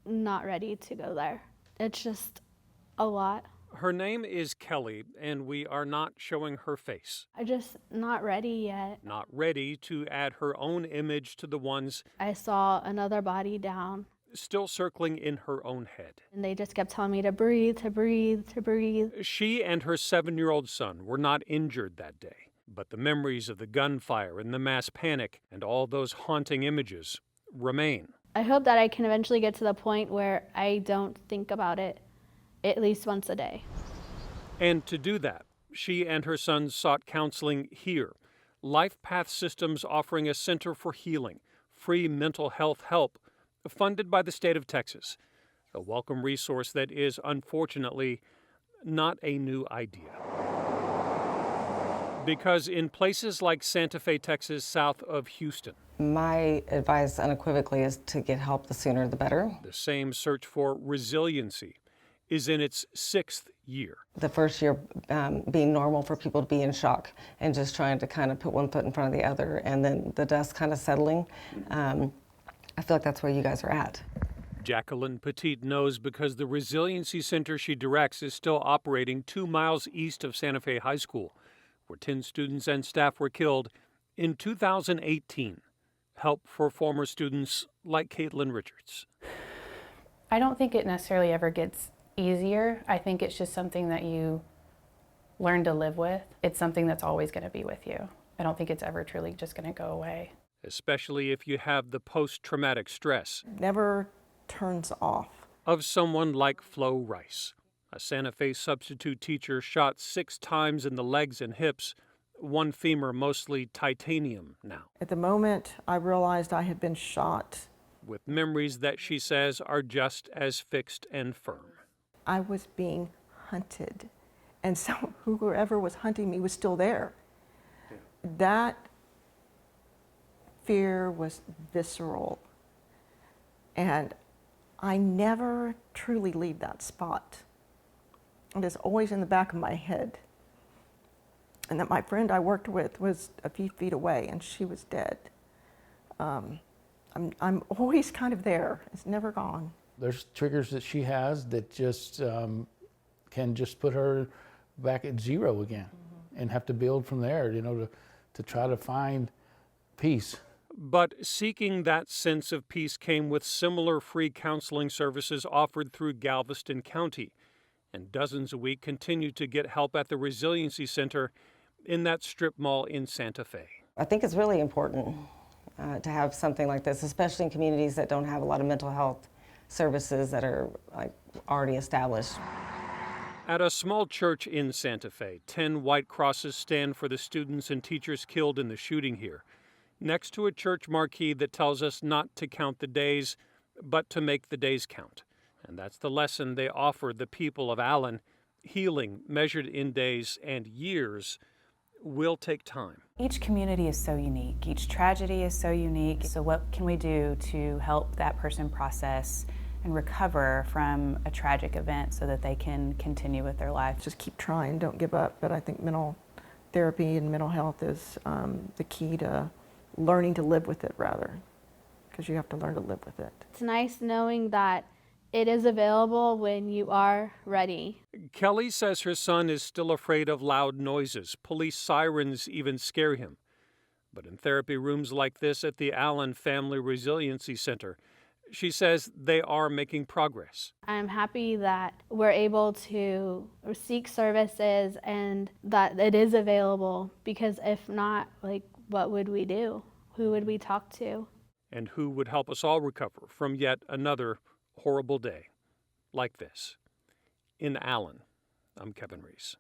not ready to go there. It's just a lot. Her name is Kelly, and we are not showing her face. I'm just not ready yet. Not ready to add her own image to the ones I saw another body down, still circling in her own head. and they just kept telling me to breathe, to breathe, to breathe. She and her 7-year-old son were not injured that day, but the memories of the gunfire and the mass panic and all those haunting images remain. I hope that I can eventually get to the point where I don't think about it at least once a day. And to do that, she and her son sought counseling here. Life Path Systems offering a center for healing, free mental health help, funded by the state of Texas. A welcome resource that is, unfortunately, not a new idea. Because in places like Santa Fe, Texas, south of Houston, my advice unequivocally is to get help the sooner the better. the same search for resiliency is in its 6th year. The first year being normal for people to be in shock and just trying to kind of put one foot in front of the other, and then the dust kind of settling. I feel like that's where you guys are at. Jacqueline Petit knows because the Resiliency Center she directs is still operating 2 miles east of Santa Fe High School, where 10 students and staff were killed in 2018. Help for former students like Caitlin Richards. I don't think it necessarily ever gets easier. I think it's just something that you learn to live with. It's something that's always going to be with you. I don't think it's ever truly just going to go away. Especially if you have the post-traumatic stress Never turns off. of someone like Flo Rice, a Santa Fe substitute teacher shot 6 times in the legs and hips, one femur mostly titanium now, At the moment I realized I had been shot, with memories that she says are just as fixed and firm. I was being hunted. And so whoever was hunting me was still there. That fear was visceral. And I never truly leave that spot. It is always in the back of my head. And that my friend I worked with was a few feet away and she was dead. I'm always kind of there. It's never gone. There's triggers that she has that just can just put her back at zero again, and have to build from there, to try to find peace. But seeking that sense of peace came with similar free counseling services offered through Galveston County, and dozens a week continue to get help at the Resiliency Center in that strip mall in Santa Fe. I think it's really important to have something like this, especially in communities that don't have a lot of mental health services that are already established. At a small church in Santa Fe, 10 white crosses stand for the students and teachers killed in the shooting here, next to a church marquee that tells us not to count the days, but to make the days count. And that's the lesson they offer the people of Allen. Healing, measured in days and years, will take time. Each community is so unique. Each tragedy is so unique. So what can we do to help that person process and recover from a tragic event so that they can continue with their life? Just keep trying, don't give up. But I think mental therapy and mental health is the key to learning to live with it, rather, because you have to learn to live with it. It's nice knowing that it is available when you are ready. Kelly says her son is still afraid of loud noises. Police sirens even scare him. But in therapy rooms like this at the Allen Family Resiliency Center, she says they are making progress. I'm happy that we're able to seek services and that it is available, because if not, what would we do? Who would we talk to? And who would help us all recover from yet another horrible day like this. In Allen, I'm Kevin Reese.